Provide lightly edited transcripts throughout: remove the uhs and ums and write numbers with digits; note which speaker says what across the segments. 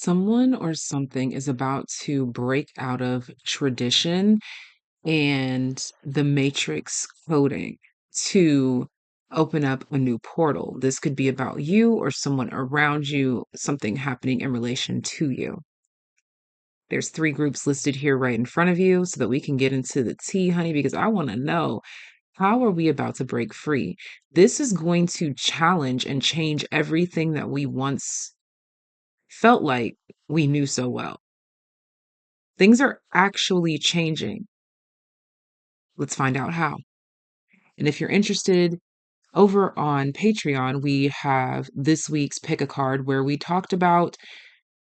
Speaker 1: Someone or something is about to break out of tradition and the matrix coding to open up a new portal. This could be about you or someone around you, something happening in relation to you. There's three groups listed here right in front of you so that we can get into the tea, honey, because I want to know, how are we about to break free? This is going to challenge and change everything that we once felt like we knew so well. Things are actually changing. Let's find out how. And if you're interested, over on Patreon, we have this week's Pick a Card where we talked about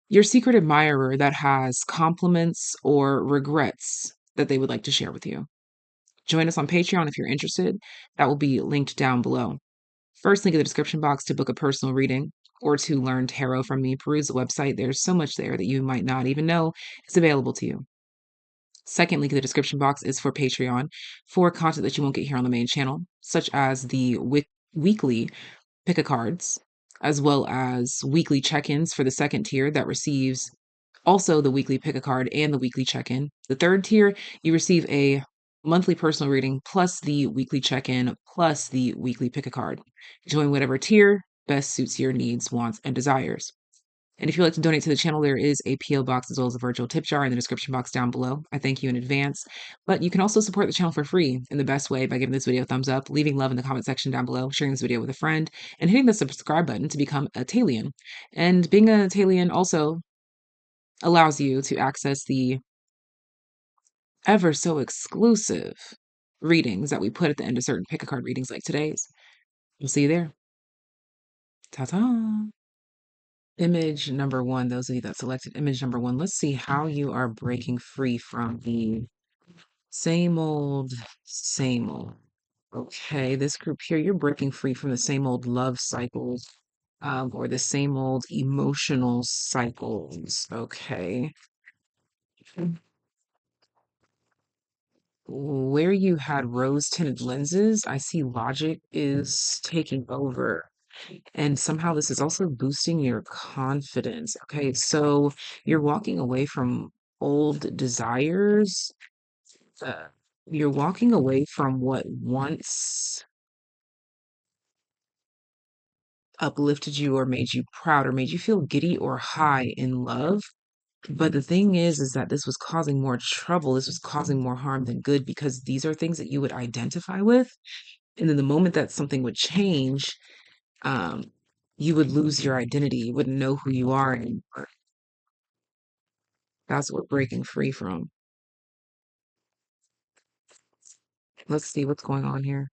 Speaker 1: your secret admirer that has compliments or regrets that they would like to share with you. Join us on Patreon if you're interested. That will be linked down below. First, link in the description box to book a personal reading or to learn tarot from me. Peruse the website. There's so much there that you might not even know is available to you. Second link in the description box is for Patreon for content that you won't get here on the main channel, such as the weekly pick a cards, as well as weekly check-ins for the second tier that receives also the weekly pick a card and the weekly check-in. The third tier, you receive a monthly personal reading plus the weekly check-in plus the weekly pick a card. Join whatever tier best suits your needs, wants, and desires. And if you'd like to donate to the channel, there is a PO box as well as a virtual tip jar in the description box down below. I thank you in advance. But you can also support the channel for free in the best way by giving this video a thumbs up, leaving love in the comment section down below, sharing this video with a friend, and hitting the subscribe button to become a TAYlien. And being a TAYlien also allows you to access the ever so exclusive readings that we put at the end of certain pick a card readings like today's. We'll see you there. Ta-ta! Image number one, those of you that selected image number one, let's see how you are breaking free from the same old, same old. Okay, this group here, you're breaking free from the same old love cycles, or the same old emotional cycles. Okay. Where you had rose-tinted lenses, I see logic is taking over. And somehow this is also boosting your confidence. Okay, so you're walking away from old desires. Uh, you're walking away from what once uplifted you or made you proud or made you feel giddy or high in love. But the thing is that this was causing more trouble. This was causing more harm than good because these are things that you would identify with. And then the moment that something would change, um, you would lose your identity. You wouldn't know who you are anymore. That's what breaking free from. Let's see what's going on here.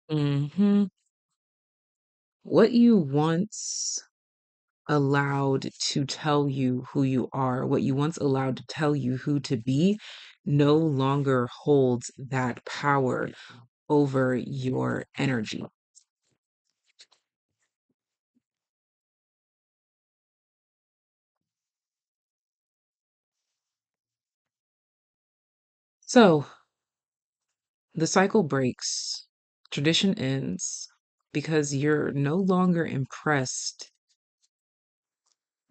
Speaker 1: hmm What you once allowed to tell you who you are, what you once allowed to tell you who to be, no longer holds that power over your energy. So the cycle breaks, tradition ends because you're no longer impressed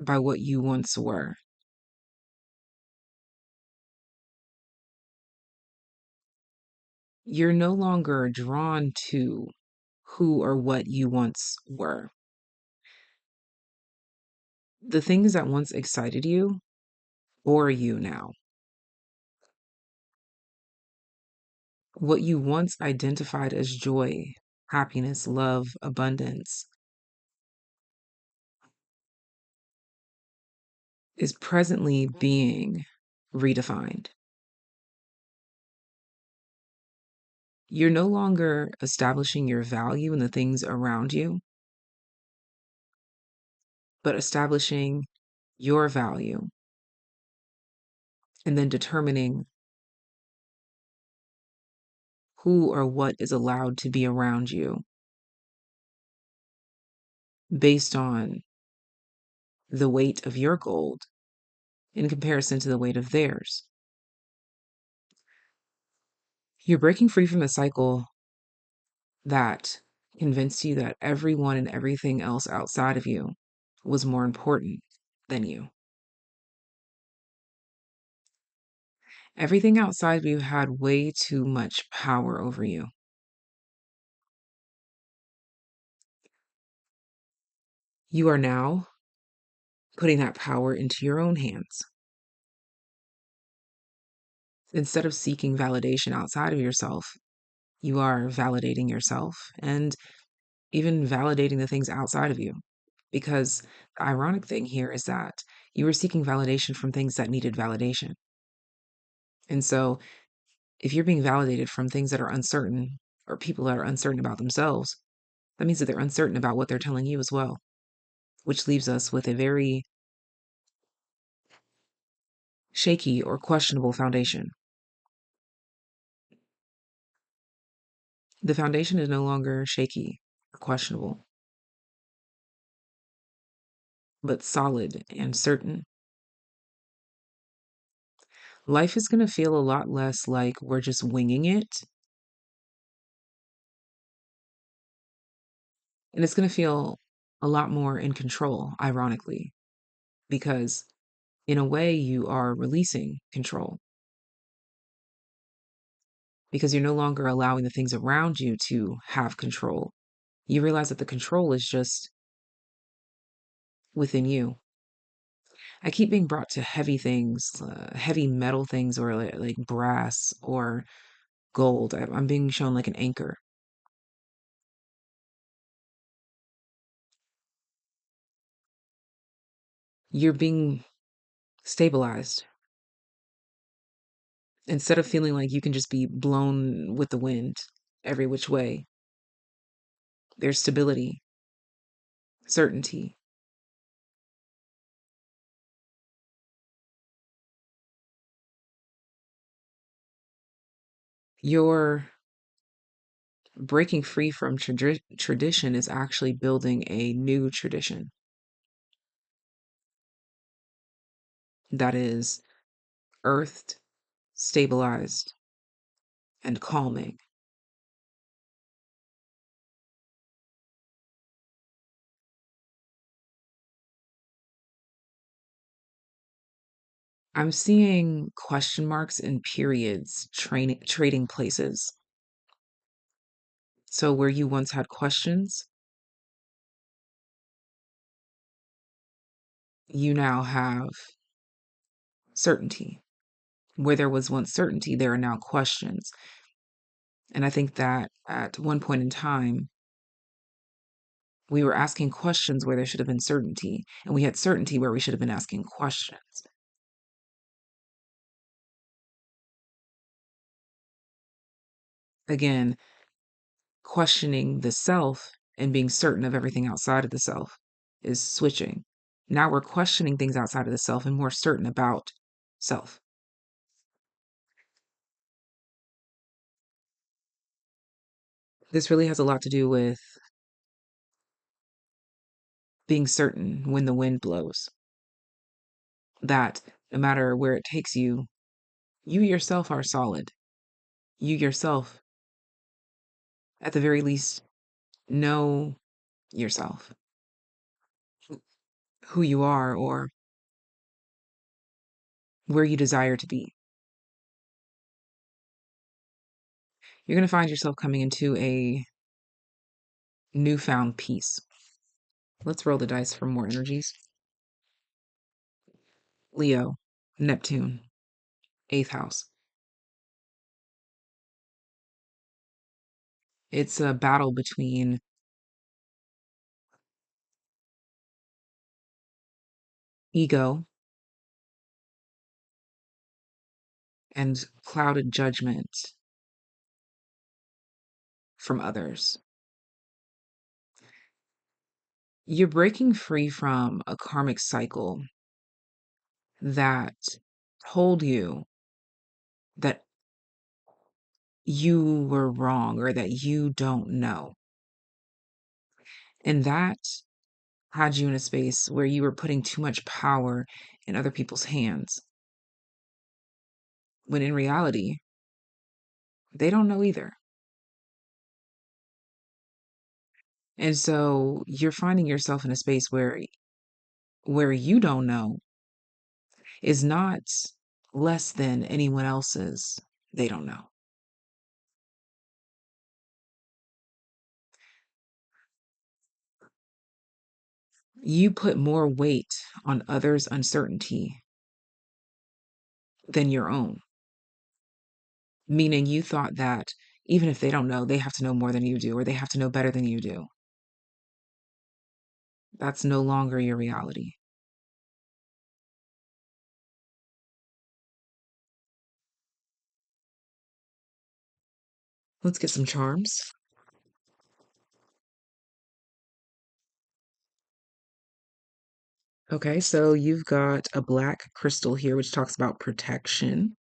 Speaker 1: by what you once were. You're no longer drawn to who or what you once were. The things that once excited you bore you now. What you once identified as joy, happiness, love, abundance is presently being redefined. You're no longer establishing your value in the things around you, but establishing your value and then determining who or what is allowed to be around you based on the weight of your gold in comparison to the weight of theirs. You're breaking free from the cycle that convinced you that everyone and everything else outside of you was more important than you. Everything outside of you had way too much power over you. You are now putting that power into your own hands. Instead of seeking validation outside of yourself, you are validating yourself and even validating the things outside of you. Because the ironic thing here is that you were seeking validation from things that needed validation. And so if you're being validated from things that are uncertain or people that are uncertain about themselves, that means that they're uncertain about what they're telling you as well, which leaves us with a very shaky or questionable foundation. The foundation is no longer shaky or questionable, but solid and certain. Life is going to feel a lot less like we're just winging it. And it's going to feel a lot more in control, ironically, because in a way you are releasing control because you're no longer allowing the things around you to have control. You realize that the control is just within you. I keep being brought to heavy things, heavy metal things, or like brass or gold. I'm being shown like an anchor. You're being stabilized instead of feeling like you can just be blown with the wind every which way. There's stability, certainty. Your breaking free from tradition is actually building a new tradition that is earthed, stabilized, and calming. I'm seeing question marks and periods trading places. So where you once had questions, you now have certainty. Where there was once certainty, there are now questions. And I think that at one point in time, we were asking questions where there should have been certainty, and we had certainty where we should have been asking questions. Again, questioning the self and being certain of everything outside of the self is switching. Now we're questioning things outside of the self and more certain about self. This really has a lot to do with being certain when the wind blows, that no matter where it takes you, you yourself are solid. You yourself, at the very least, know yourself, who you are, or where you desire to be. You're going to find yourself coming into a newfound peace. Let's roll the dice for more energies. Leo, Neptune, 8th house. It's a battle between ego and clouded judgment from others. You're breaking free from a karmic cycle that told you that you were wrong or that you don't know. And that had you in a space where you were putting too much power in other people's hands, when in reality, they don't know either. And so you're finding yourself in a space where you don't know is not less than anyone else's. They don't know. You put more weight on others' uncertainty than your own, meaning you thought that even if they don't know, they have to know more than you do, or they have to know better than you do. That's no longer your reality. Let's get some charms. Okay, so you've got a black crystal here, which talks about protection.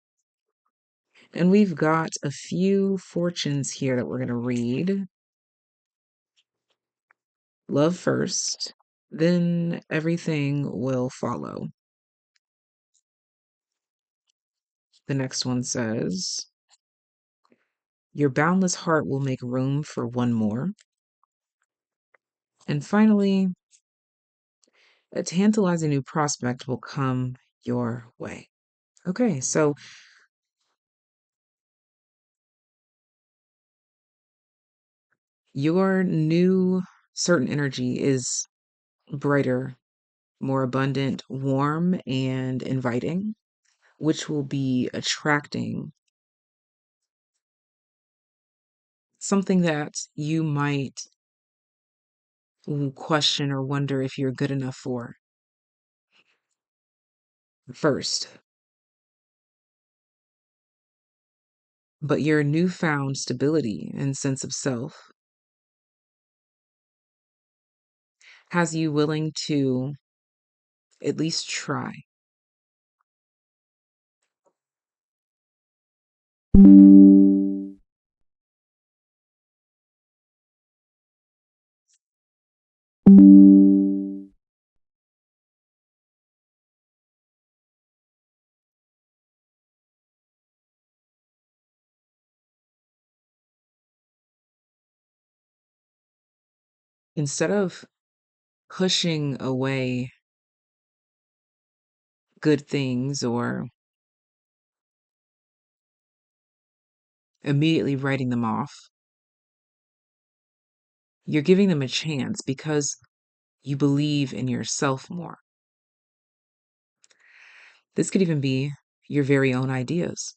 Speaker 1: And we've got a few fortunes here that we're going to read. Love first, then everything will follow. The next one says, your boundless heart will make room for one more. And finally, a tantalizing new prospect will come your way. Okay, so your new certain energy is brighter, more abundant, warm, and inviting, which will be attracting something that you might question or wonder if you're good enough for first. But your newfound stability and sense of self has you willing to at least try. Instead of pushing away good things or immediately writing them off, you're giving them a chance because you believe in yourself more. This could even be your very own ideas.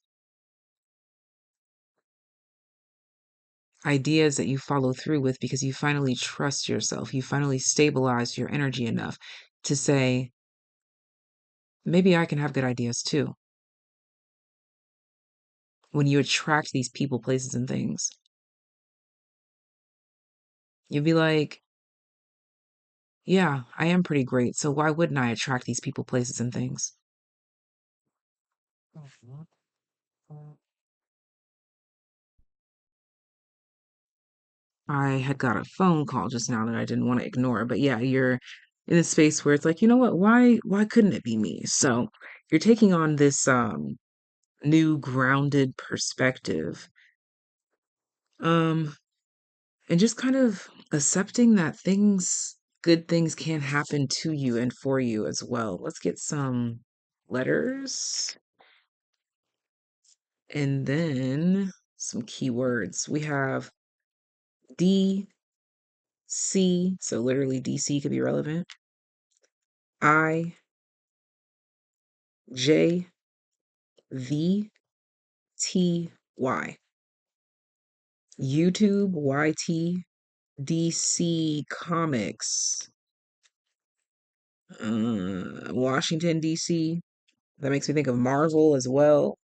Speaker 1: Ideas that you follow through with because you finally trust yourself. You finally stabilize your energy enough to say, maybe I can have good ideas too. When you attract these people, places, and things, you'd be like, yeah, I am pretty great. So why wouldn't I attract these people, places, and things? I had got a phone call just now that I didn't want to ignore. But yeah, you're in a space where it's like, you know what, why couldn't it be me? So you're taking on this new grounded perspective. Um, and just kind of accepting that good things can happen to you and for you as well. Let's get some letters and then some keywords. We have D, C, so literally DC could be relevant. I, J, V, T, Y. YouTube, YT, DC Comics, Washington, DC. That makes me think of Marvel as well.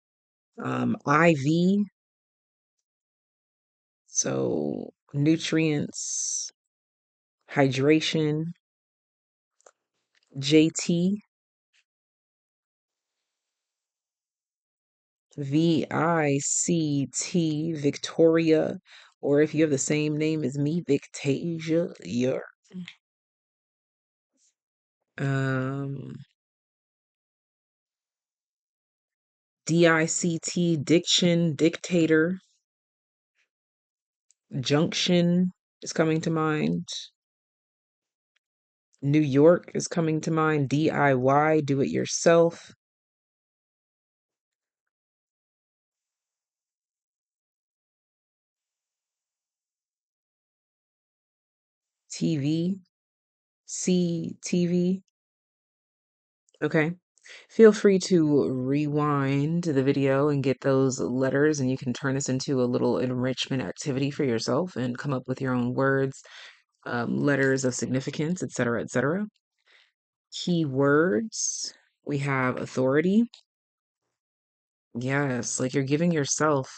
Speaker 1: IV, so nutrients, hydration. JT, VICT, Victoria, or if you have the same name as me, Victasia. Yeah. Um, DICT, diction, dictator, junction is coming to mind. New York is coming to mind. DIY, do it yourself. TV, CTV. Okay. Feel free to rewind the video and get those letters, and you can turn this into a little enrichment activity for yourself and come up with your own words, letters of significance, etc., etc. Keywords. We have authority. Yes, like you're giving yourself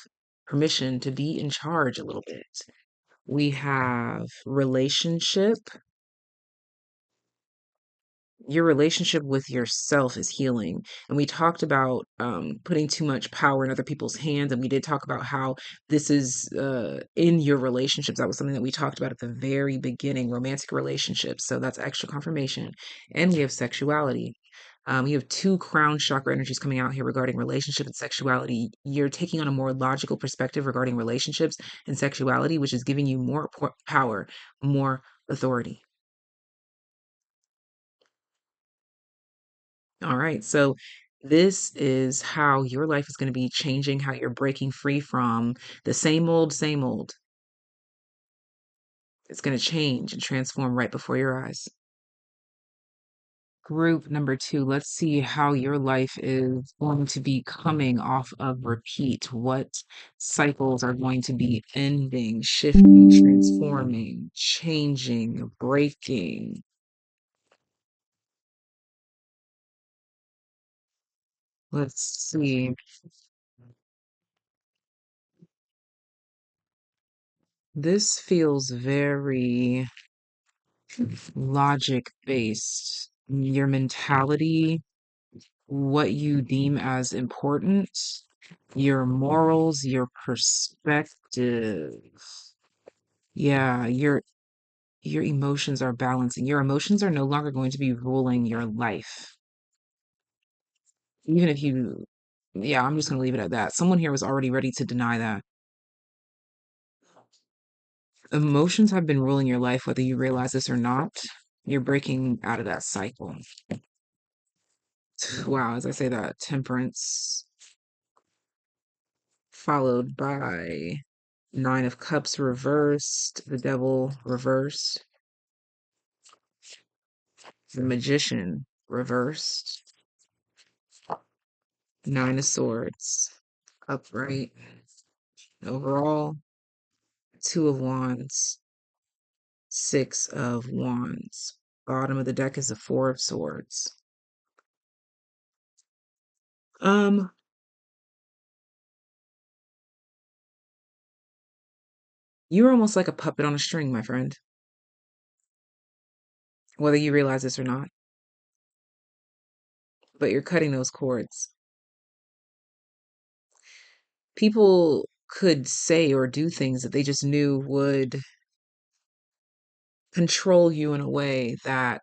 Speaker 1: permission to be in charge a little bit. We have relationship. Your relationship with yourself is healing. And we talked about putting too much power in other people's hands. And we did talk about how this is in your relationships. That was something that we talked about at the very beginning, romantic relationships. So that's extra confirmation. And we have sexuality. You have two crown chakra energies coming out here regarding relationship and sexuality. You're taking on a more logical perspective regarding relationships and sexuality, which is giving you more power, more authority. All right. So this is how your life is going to be changing, how you're breaking free from the same old, same old. It's going to change and transform right before your eyes. Group number 2, let's see how your life is going to be coming off of repeat. What cycles are going to be ending, shifting, transforming, changing, breaking? Let's see. This feels very logic based. Your mentality, what you deem as important, your morals, your perspective. Yeah, your emotions are balancing. Your emotions are no longer going to be ruling your life. Even if you, yeah, I'm just going to leave it at that. Someone here was already ready to deny that. Emotions have been ruling your life, whether you realize this or not. You're breaking out of that cycle. Wow, as I say that, temperance followed by Nine of Cups reversed, the Devil reversed, the Magician reversed, Nine of Swords upright. Overall, Two of Wands, Six of Wands. Bottom of the deck is the Four of Swords. Um, you're almost like a puppet on a string, my friend, whether you realize this or not, but you're cutting those cords. People could say or do things that they just knew would control you in a way that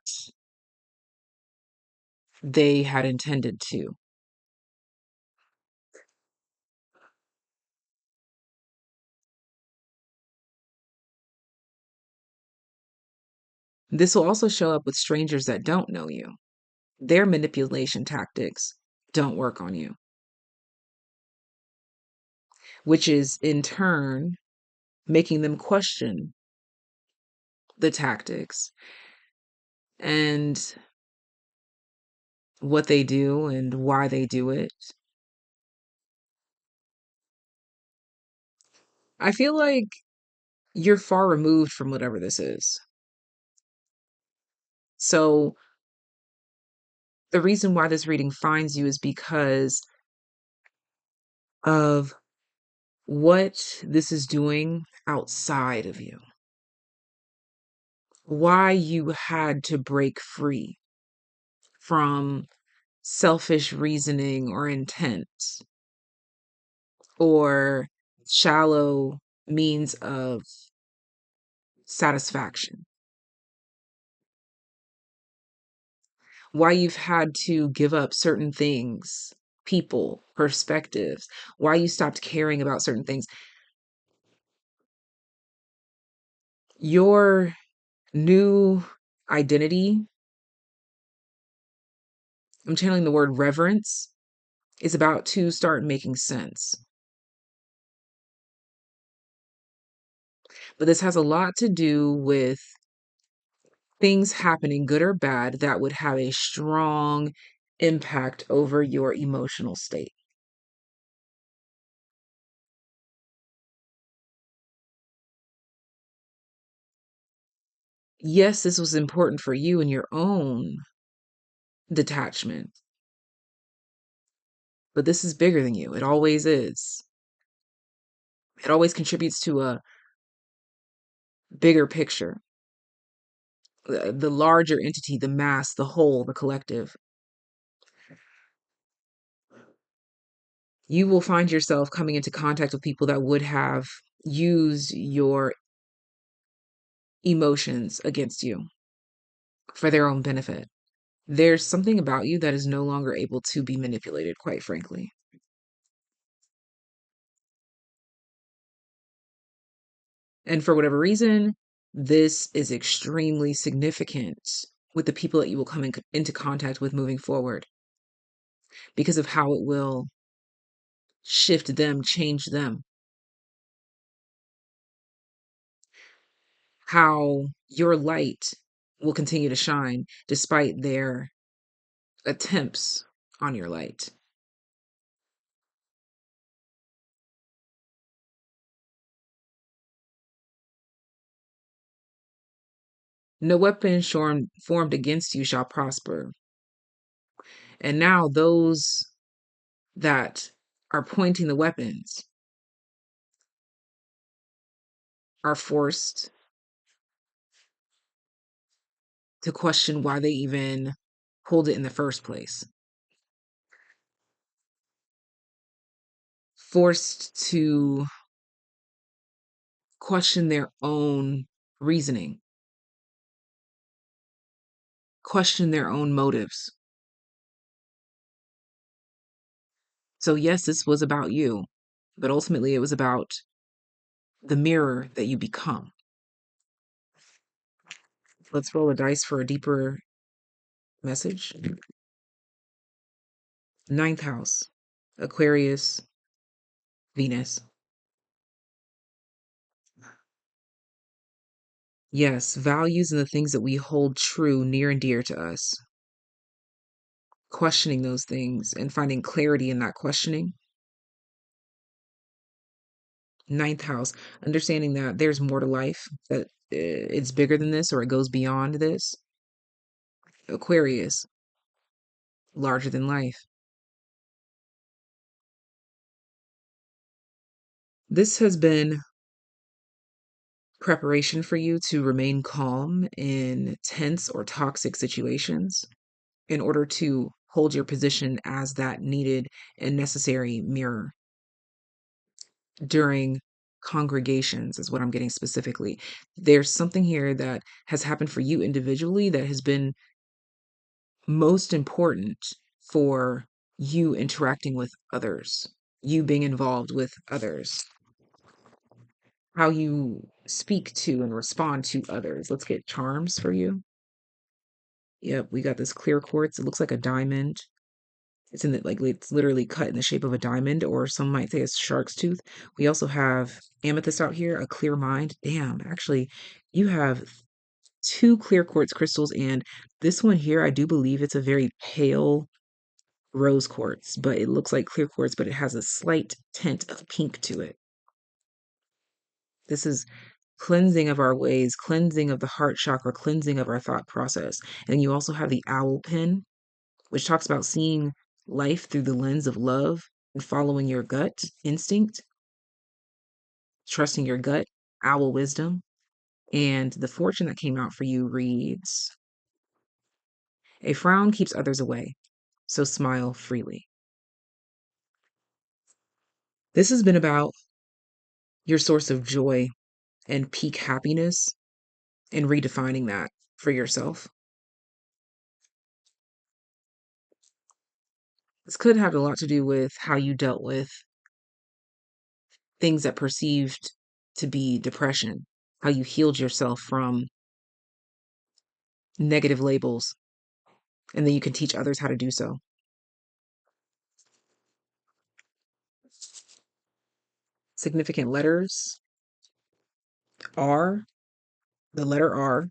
Speaker 1: they had intended to. This will also show up with strangers that don't know you. Their manipulation tactics don't work on you, which is in turn making them question the tactics and what they do and why they do it. I feel like you're far removed from whatever this is. So, the reason why this reading finds you is because of what this is doing outside of you, why you had to break free from selfish reasoning or intent or shallow means of satisfaction. why you've had to give up certain things, people, perspectives, why you stopped caring about certain things. Your new identity, I'm channeling the word reverence, is about to start making sense. But this has a lot to do with things happening, good or bad, that would have a strong impact over your emotional state. Yes, this was important for you in your own detachment, but this is bigger than you. It always is. It always contributes to a bigger picture, the larger entity, the mass, the whole, the collective. You will find yourself coming into contact with people that would have used your emotions against you for their own benefit. There's something about you that is no longer able to be manipulated, quite frankly. And for whatever reason, this is extremely significant with the people that you will come into contact with moving forward because of how it will shift them, change them, how your light will continue to shine despite their attempts on your light. No weapon formed against you shall prosper. And now those that are pointing the weapons are forced to question why they even hold it in the first place, forced to question their own reasoning, question their own motives. So, yes, this was about you, but ultimately it was about the mirror that you become. Let's roll a dice for a deeper message. Ninth house, Aquarius, Venus. Yes, values and the things that we hold true, near and dear to us. Questioning those things and finding clarity in that questioning. Ninth house, understanding that there's more to life, that it's bigger than this or it goes beyond this. Aquarius, larger than life. This has been preparation for you to remain calm in tense or toxic situations in order to hold your position as that needed and necessary mirror during congregations, is what I'm getting specifically. There's something here that has happened for you individually that has been most important for you interacting with others, you being involved with others, how you speak to and respond to others. Let's get charms for you. Yep, we got this clear quartz. It looks like a diamond. It's in the, like, it's literally cut in the shape of a diamond, or some might say it's shark's tooth. We also have amethyst out here, a clear mind. Damn, actually, you have two clear quartz crystals, and this one here, I do believe it's a very pale rose quartz, but it looks like clear quartz, but it has a slight tint of pink to it. This is cleansing of our ways, cleansing of the heart chakra, cleansing of our thought process. And you also have the owl pin, which talks about seeing life through the lens of love and following your gut instinct, trusting your gut, owl wisdom. And the fortune that came out for you reads, a frown keeps others away, so smile freely. This has been about your source of joy and peak happiness and redefining that for yourself. This could have a lot to do with how you dealt with things that perceived to be depression, how you healed yourself from negative labels, and then you can teach others how to do so. Significant letters are the letter R,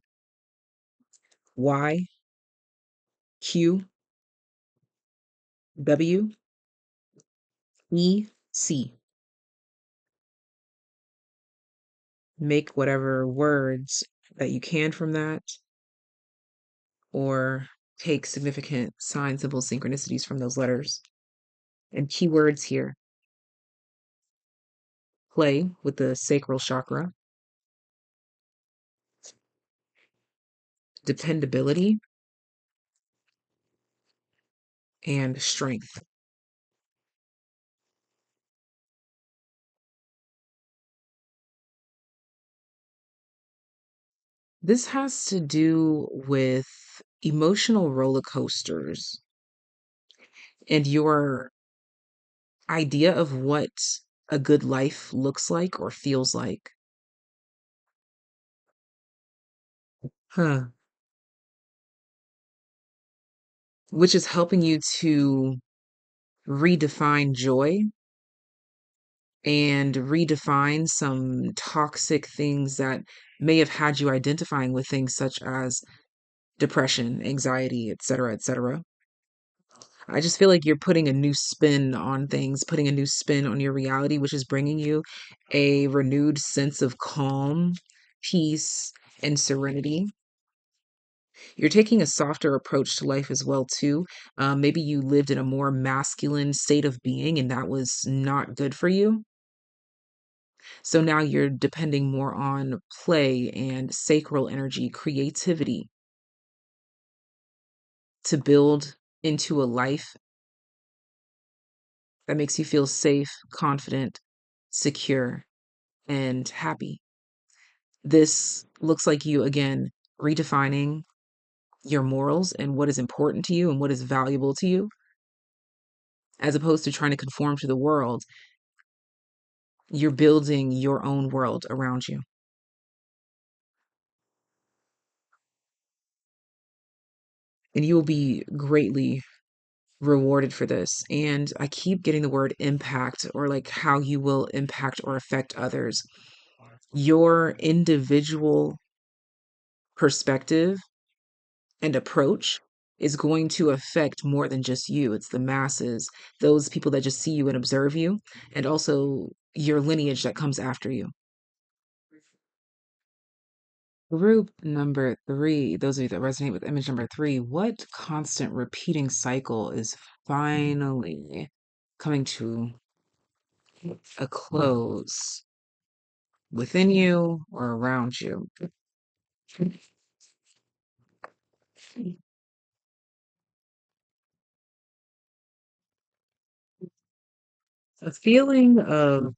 Speaker 1: Y, Q, W, E, C. Make whatever words that you can from that, or take significant sign, symbols, synchronicities from those letters. And keywords here: play with the sacral chakra, dependability, and strength. This has to do with emotional roller coasters and your idea of what a good life looks like or feels like. Huh. Which is helping you to redefine joy and redefine some toxic things that may have had you identifying with things such as depression, anxiety, etc., etc. I just feel like you're putting a new spin on things, putting a new spin on your reality, which is bringing you a renewed sense of calm, peace, and serenity. You're taking a softer approach to life as well too. Maybe you lived in a more masculine state of being and that was not good for you. So now you're depending more on play and sacral energy, creativity to build into a life that makes you feel safe, confident, secure, and happy. This looks like you, again, redefining your morals and what is important to you and what is valuable to you, as opposed to trying to conform to the world. You're building your own world around you. And you will be greatly rewarded for this. And I keep getting the word impact, or like how you will impact or affect others. Your individual perspective and approach is going to affect more than just you. It's the masses, those people that just see you and observe you, and also your lineage that comes after you. Group number three, those of you that resonate with image number three, what constant repeating cycle is finally coming to a close within you or around you? A feeling of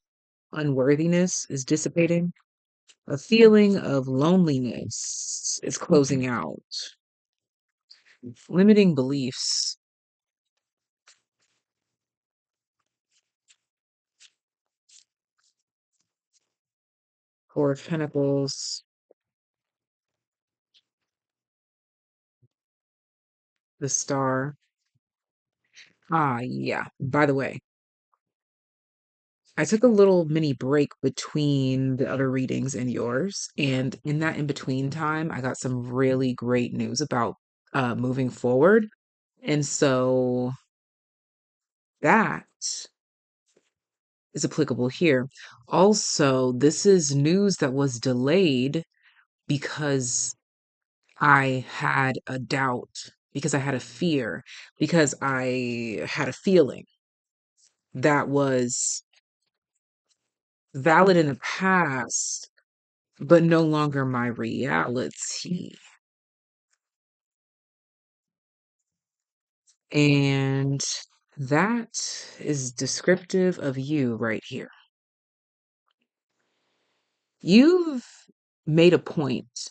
Speaker 1: unworthiness is dissipating. A feeling of loneliness is closing out. Limiting beliefs, Four of Pentacles, the Star. Ah, yeah. By the way, I took a little mini break between the other readings and yours, and in that in between time, I got some really great news about moving forward. And so that is applicable here. Also, this is news that was delayed because I had a doubt, because I had a fear, because I had a feeling that was valid in the past, but no longer my reality. And that is descriptive of you right here. You've made a point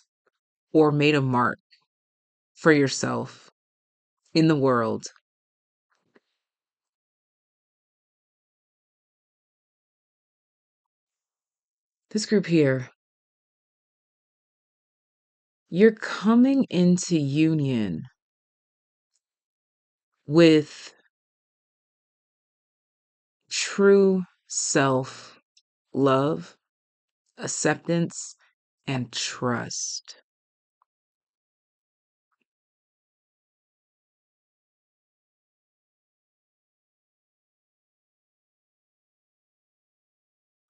Speaker 1: or made a mark for yourself in the world This group here, you're coming into union with true self love, acceptance, and trust.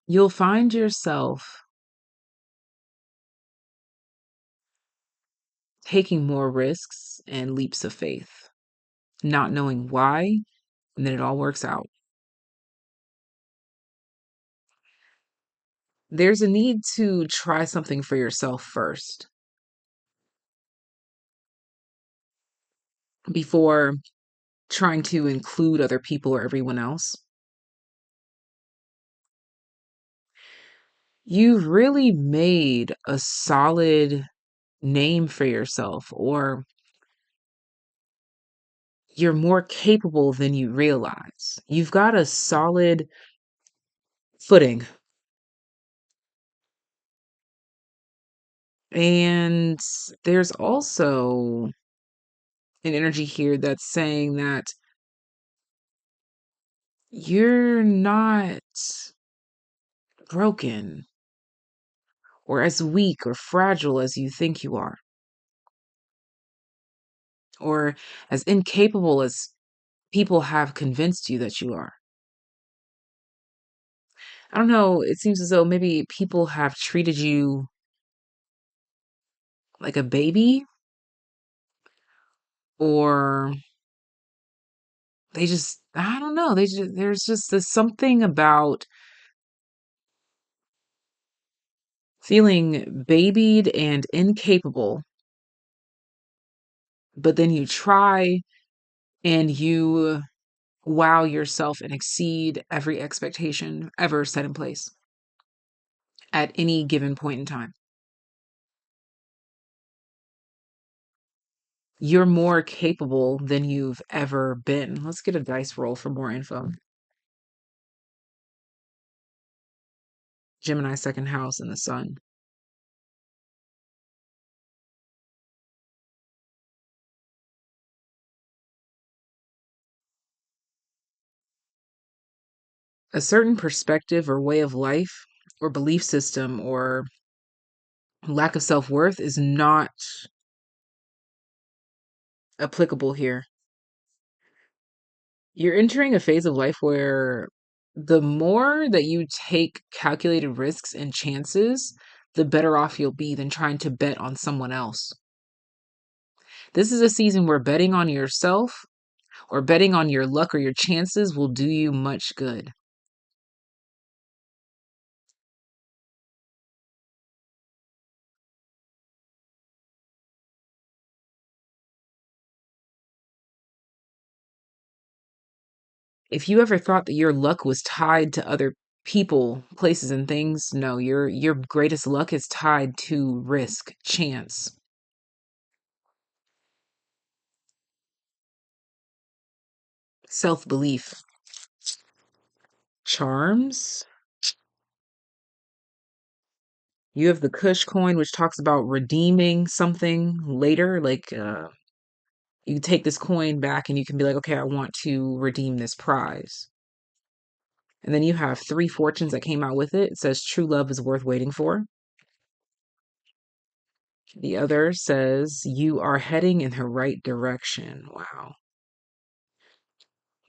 Speaker 1: You'll find yourself taking more risks and leaps of faith, not knowing why, and then it all works out. There's a need to try something for yourself first before trying to include other people or everyone else. You've really made a solid name for yourself, or you're more capable than you realize. You've got a solid footing. And there's also an energy here that's saying that you're not broken or as weak or fragile as you think you are, or as incapable as people have convinced you that you are. I don't know, it seems as though maybe people have treated you like a baby, or they just, I don't know, there's just this something about feeling babied and incapable, but then you try and you wow yourself and exceed every expectation ever set in place at any given point in time. You're more capable than you've ever been. Let's get a dice roll for more info. Gemini second house and the sun. A certain perspective or way of life or belief system or lack of self-worth is not applicable here. You're entering a phase of life where the more that you take calculated risks and chances, the better off you'll be than trying to bet on someone else. This is a season where betting on yourself or betting on your luck or your chances will do you much good. If you ever thought that your luck was tied to other people, places, and things, no, your greatest luck is tied to risk, chance, self-belief, charms. You have the Kush coin, which talks about redeeming something later. Like you take this coin back and you can be like, okay, I want to redeem this prize. And then you have three fortunes that came out with it. It says true love is worth waiting for. The other says you are heading in the right direction. Wow.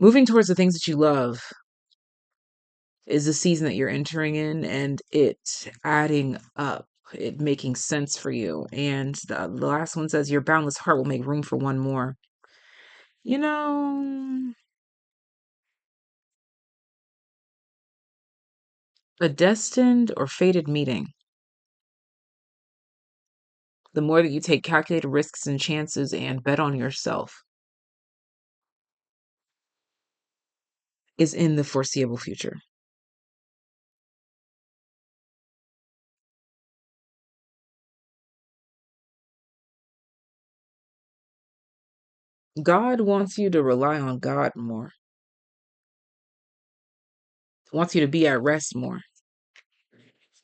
Speaker 1: Moving towards the things that you love is the season that you're entering in, and it adding up, it making sense for you. And the last one says your boundless heart will make room for one more. You know, a destined or fated meeting. The more that you take calculated risks and chances and bet on yourself is in the foreseeable future. God wants you to rely on God more, wants you to be at rest more.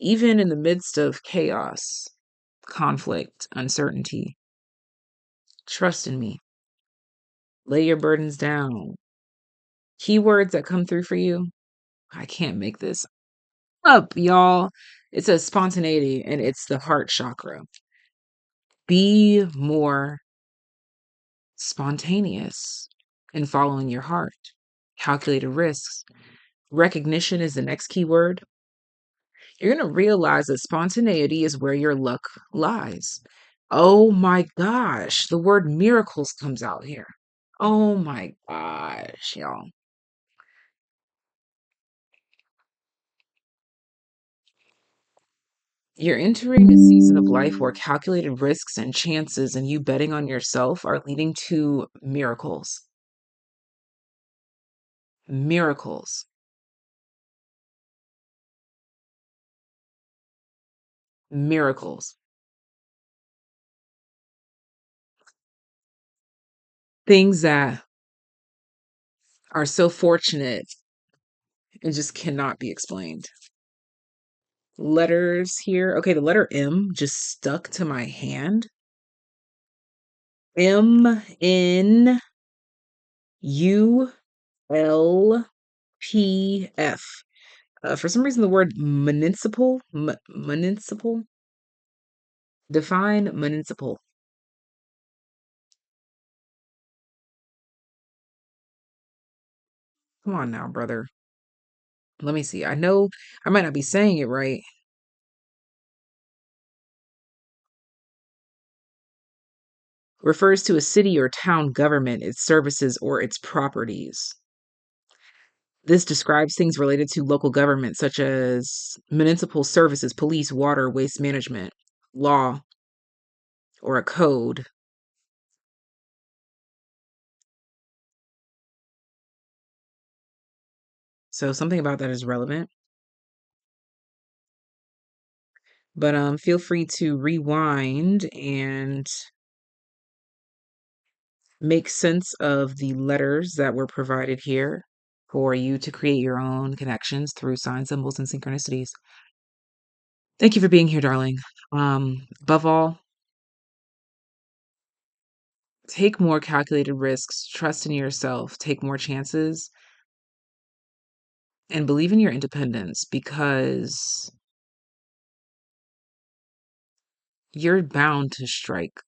Speaker 1: even in the midst of chaos, conflict, uncertainty. Trust in me. Lay your burdens down. Keywords that come through for you. I can't make this up, y'all. It says spontaneity and it's the heart chakra. Be more spontaneous in following your heart. Calculated risks. Recognition is the next keyword. You're going to realize that spontaneity is where your luck lies. Oh my gosh, the word miracles comes out here. Oh my gosh, y'all. You're entering a season of life where calculated risks and chances and you betting on yourself are leading to miracles. Miracles. Miracles. Things that are so fortunate and just cannot be explained. Letters here. Okay, the letter M just stuck to my hand. MNULPF. For some reason, the word municipal, municipal, define municipal. Come on now, brother. Let me see. I know I might not be saying it right. Refers to a city or town government, its services, or its properties. This describes things related to local government, such as municipal services, police, water, waste management, law, or a code. So something about that is relevant. But feel free to rewind and make sense of the letters that were provided here for you to create your own connections through sign symbols and synchronicities. Thank you for being here, darling. Above all, take more calculated risks, trust in yourself, take more chances, and believe in your independence because you're bound to strike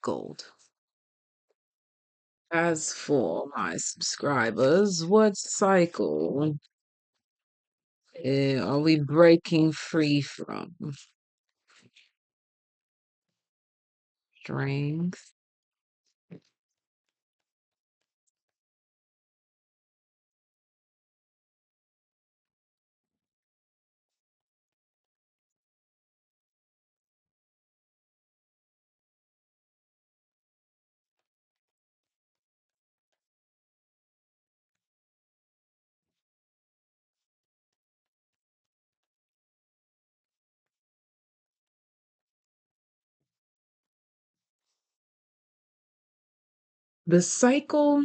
Speaker 1: gold. As for my subscribers, what cycle are we breaking free from? Strength. The cycle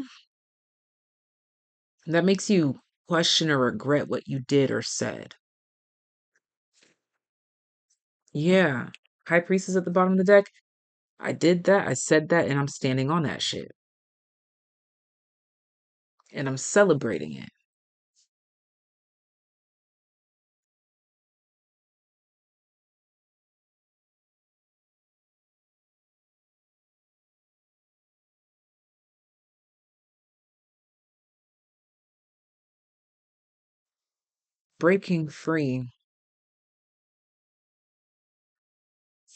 Speaker 1: that makes you question or regret what you did or said. Yeah. High Priestess at the bottom of the deck. I did that, I said that, and I'm standing on that shit. And I'm celebrating it. Breaking free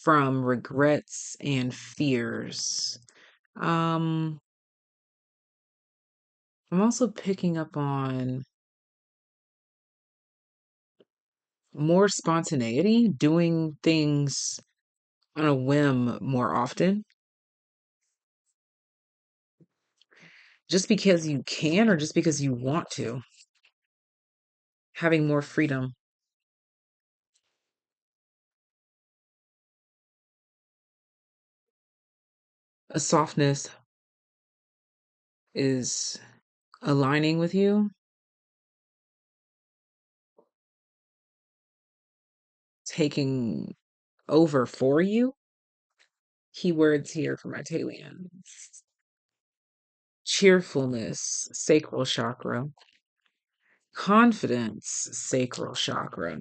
Speaker 1: from regrets and fears. I'm also picking up on more spontaneity, doing things on a whim more often, just because you can or just because you want to, having more freedom. A softness is aligning with you. taking over for you. Keywords here for my TAYliens. Cheerfulness, sacral chakra. Confidence, sacral chakra.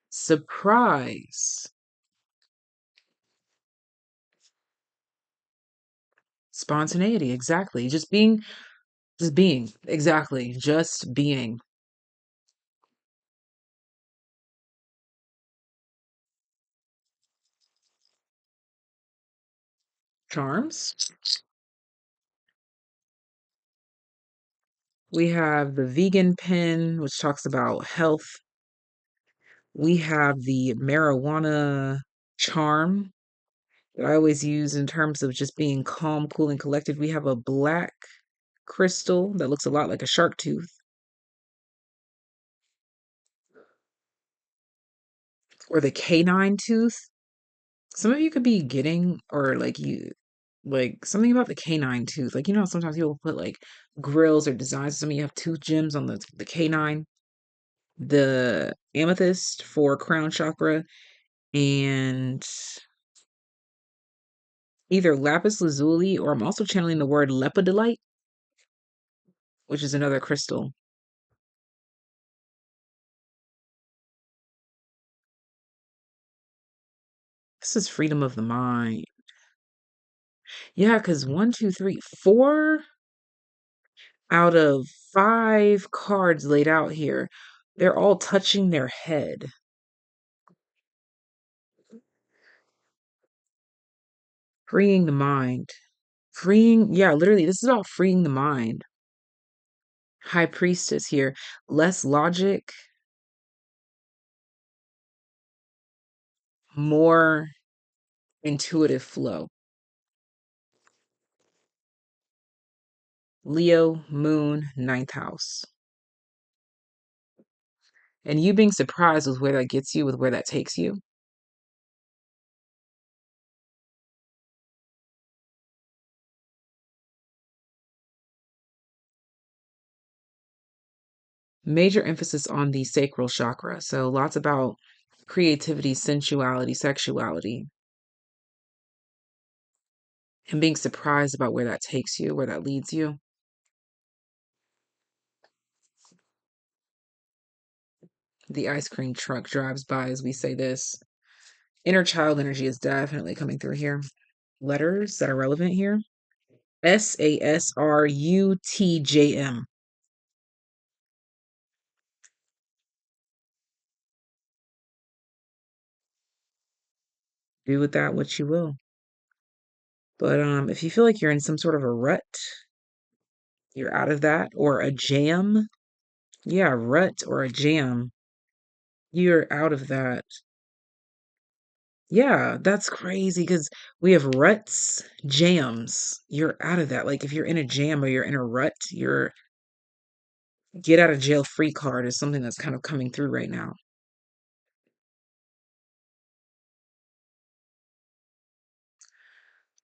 Speaker 1: Surprise, spontaneity, exactly. Just being, exactly. Just being. Charms. We have the vegan pen, which talks about health. We have the marijuana charm that I always use in terms of just being calm, cool, and collected. We have a black crystal that looks a lot like a shark tooth, or the canine tooth. Some of you could be getting, or like something about the canine tooth. Like, sometimes people put like grills or designs. Some of you have tooth gems on the canine, the amethyst for crown chakra, and either lapis lazuli, or I'm also channeling the word lepidolite, which is another crystal. This is freedom of the mind. Yeah, because one, two, three, four out of five cards laid out here, they're all touching their head. Freeing the mind. Yeah, literally, this is about freeing the mind. High priestess here. Less logic, more intuitive flow. Leo, moon, ninth house. And you being surprised with where that gets you, with where that takes you. Major emphasis on the sacral chakra. So lots about creativity, sensuality, sexuality, and being surprised about where that takes you, where that leads you. The ice cream truck drives by as we say this. Inner child energy is definitely coming through here. Letters that are relevant here. SASRUTJM. Do with that what you will. But if you feel like you're in some sort of a rut, you're out of that, or a jam. Yeah, rut or a jam. You're out of that. Yeah, that's crazy because we have ruts, jams. You're out of that. Like if you're in a jam or you're in a rut, your get out of jail free card is something that's kind of coming through right now.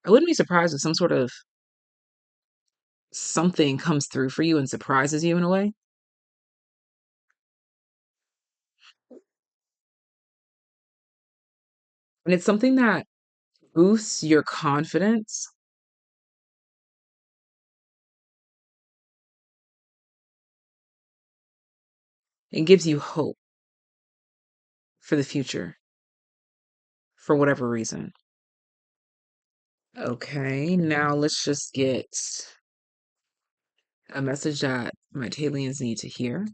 Speaker 1: I wouldn't be surprised if some sort of something comes through for you and surprises you in a way. And it's something that boosts your confidence and gives you hope for the future for whatever reason. Okay, now let's just get a message that my Talians need to hear.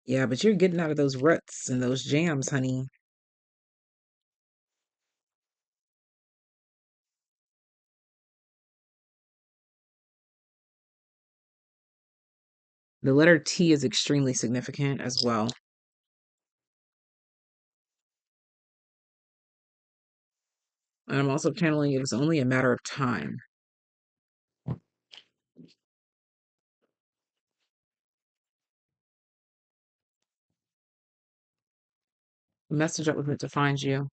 Speaker 1: Yeah, but you're getting out of those ruts and those jams, honey. The letter T is extremely significant as well. And I'm also channeling it's only a matter of time. The message that was meant to find you.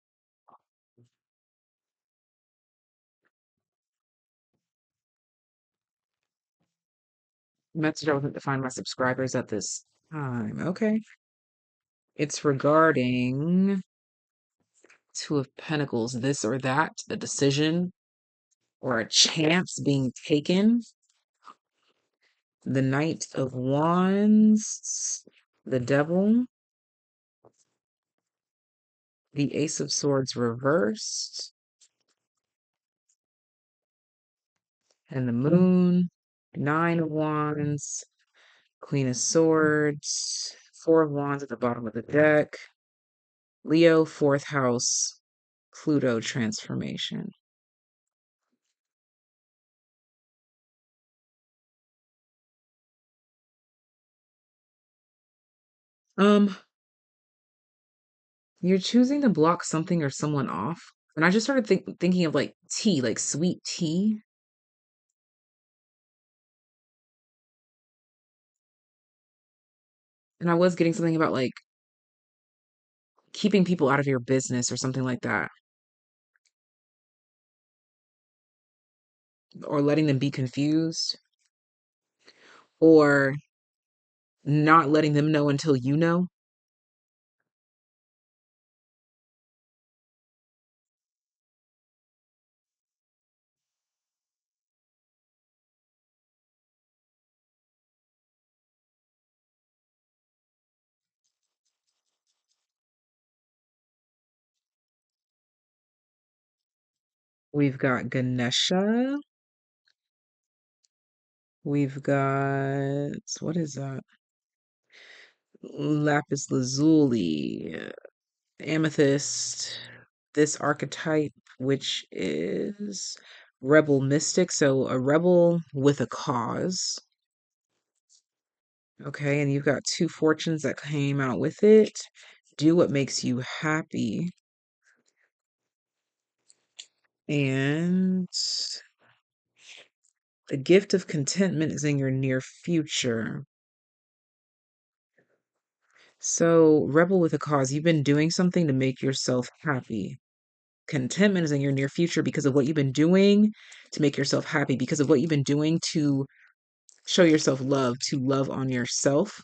Speaker 1: The message that was meant to find my subscribers at this time. Okay. It's regarding Two of Pentacles, this or that, the decision or a chance being taken. The Knight of Wands, the Devil, the Ace of Swords reversed, and the Moon, Nine of Wands, Queen of Swords, Four of Wands at the bottom of the deck, Leo, fourth house, Pluto transformation. Um, you're choosing to block something or someone off. And I just started thinking of like tea, like sweet tea. And I was getting something about like keeping people out of your business or something like that, or letting them be confused, or not letting them know until you know. We've got Ganesha. We've got, what is that? Lapis lazuli, amethyst, this archetype, which is rebel mystic. So a rebel with a cause. Okay, and you've got two fortunes that came out with it. Do what makes you happy. And the gift of contentment is in your near future. So, rebel with a cause. You've been doing something to make yourself happy. Contentment is in your near future because of what you've been doing to make yourself happy, because of what you've been doing to show yourself love, to love on yourself.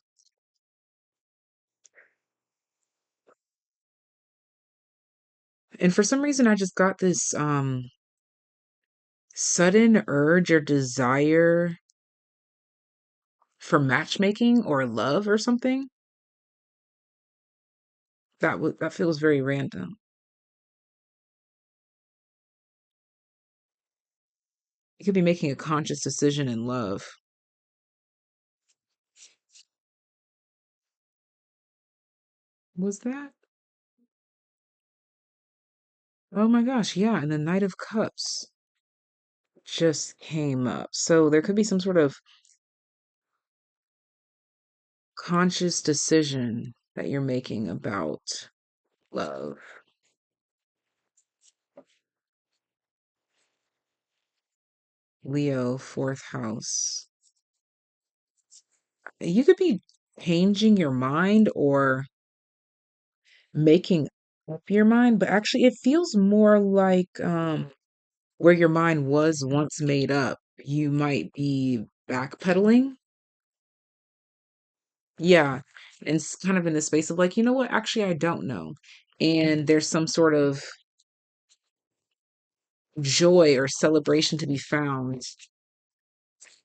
Speaker 1: And for some reason, I just got this sudden urge or desire for matchmaking or love or something. That feels very random. You could be making a conscious decision in love. Was that? Oh my gosh, yeah, and the Knight of Cups just came up. So there could be some sort of conscious decision that you're making about love. Leo, fourth house. You could be changing your mind or making up your mind, but actually it feels more like where your mind was once made up, you might be backpedaling. Yeah. And it's kind of in the space of like, you know what? Actually, I don't know. And there's some sort of joy or celebration to be found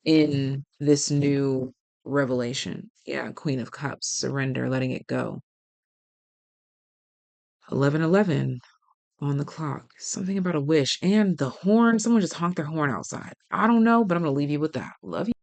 Speaker 1: in this new revelation. Yeah, Queen of Cups, surrender, letting it go. 11:11 on the clock. Something about a wish and the horn. Someone just honked their horn outside. I don't know, but I'm gonna leave you with that. Love you.